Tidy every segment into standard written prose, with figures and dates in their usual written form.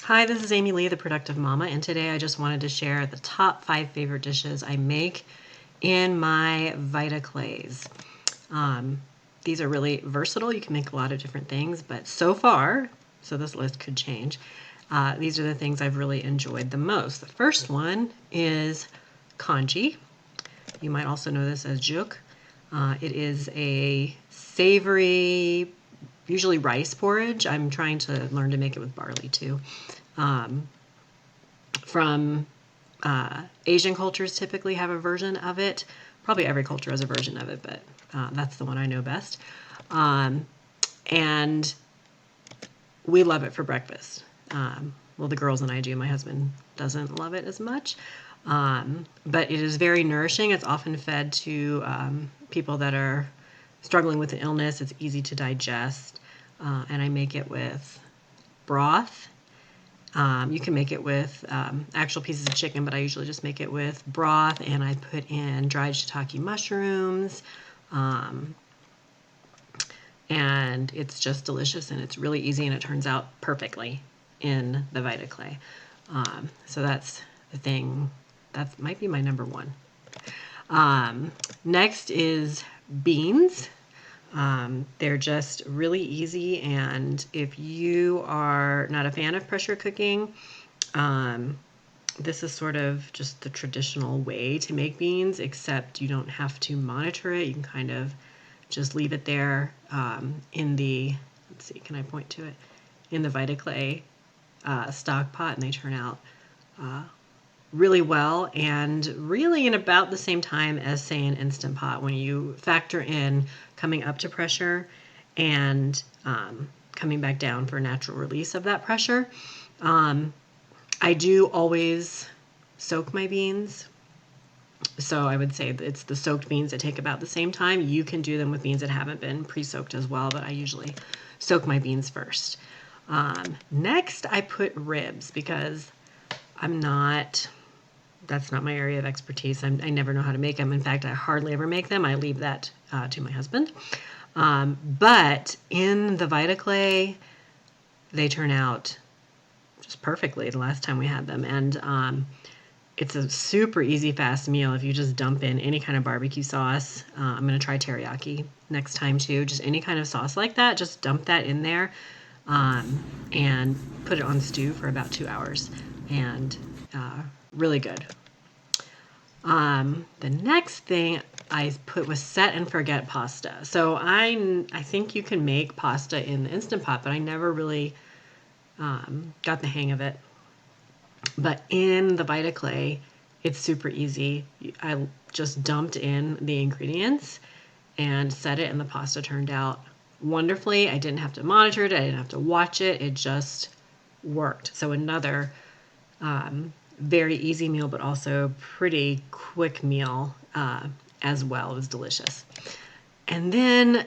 Hi, this is Amy Lee, the Productive Mama, and today I just wanted to share the top 5 favorite dishes I make in my VitaClays. These are really versatile. You can make a lot of different things, but so far, so this list could change, these are the things I've really enjoyed the most. The first one is congee. You might also know this as juk. It is a savory, usually rice porridge. I'm trying to learn to make it with barley too. From Asian cultures typically have a version of it. Probably every culture has a version of it, but that's the one I know best. And we love it for breakfast. Well, the girls and I do. My husband doesn't love it as much. But it is very nourishing. It's often fed to people that are struggling with an illness. It's easy to digest. And I make it with broth. You can make it with actual pieces of chicken, but I usually just make it with broth, and I put in dried shiitake mushrooms. And it's just delicious, and it's really easy, and it turns out perfectly in the VitaClay. So that's the thing. That might be my number one. Next is beans. They're just really easy, and if you are not a fan of pressure cooking, this is sort of just the traditional way to make beans, except you don't have to monitor it. You can kind of just leave it there in the, let's see, can I point to it? In the VitaClay stock pot, and they turn out really well, and really in about the same time as, say, an Instant Pot, when you factor in coming up to pressure and coming back down for natural release of that pressure. I do always soak my beans. So I would say that it's the soaked beans that take about the same time. You can do them with beans that haven't been pre-soaked as well, but I usually soak my beans first. Next, I put ribs because that's not my area of expertise. I never know how to make them. In fact, I hardly ever make them. I leave that to my husband. But in the VitaClay, they turn out just perfectly the last time we had them. And it's a super easy, fast meal if you just dump in any kind of barbecue sauce. I'm going to try teriyaki next time too. Just any kind of sauce like that. Just dump that in there and put it on stew for about 2 hours. And really good. The next thing I put was set and forget pasta. So I think you can make pasta in the Instant Pot, but I never really got the hang of it. But in the VitaClay, it's super easy. I just dumped in the ingredients and set it, and the pasta turned out wonderfully. I didn't have to monitor it. I didn't have to watch it. It just worked. So another very easy meal, but also pretty quick meal as well. It was delicious. And then,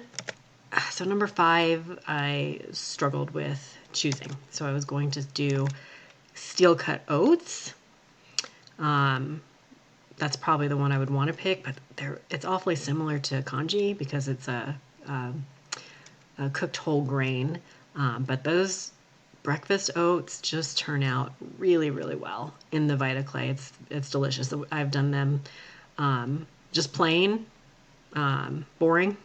so number 5, I struggled with choosing. So I was going to do steel cut oats. That's probably the one I would want to pick, but it's awfully similar to congee because it's a cooked whole grain. But those breakfast oats just turn out really, really well in the VitaClay. It's delicious. I've done them just plain, boring,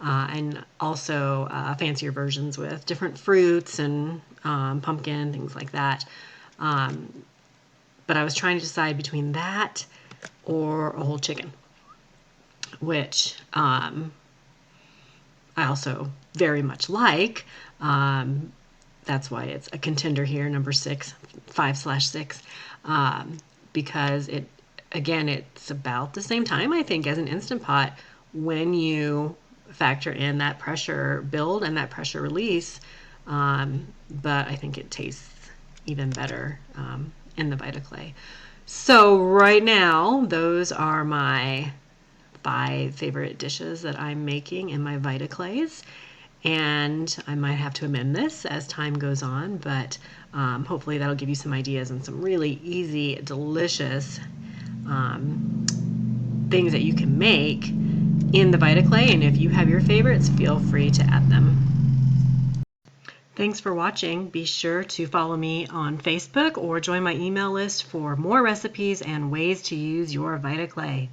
and also fancier versions with different fruits and pumpkin, things like that. But I was trying to decide between that or a whole chicken, which I also very much like. That's why it's a contender here, number 6, 5/6, because it's about the same time, I think, as an Instant Pot when you factor in that pressure build and that pressure release. But I think it tastes even better in the VitaClay. So right now, those are my 5 favorite dishes that I'm making in my VitaClays. And I might have to amend this as time goes on, but hopefully that'll give you some ideas and some really easy, delicious things that you can make in the VitaClay. And if you have your favorites, feel free to add them. Thanks for watching. Be sure to follow me on Facebook or join my email list for more recipes and ways to use your VitaClay.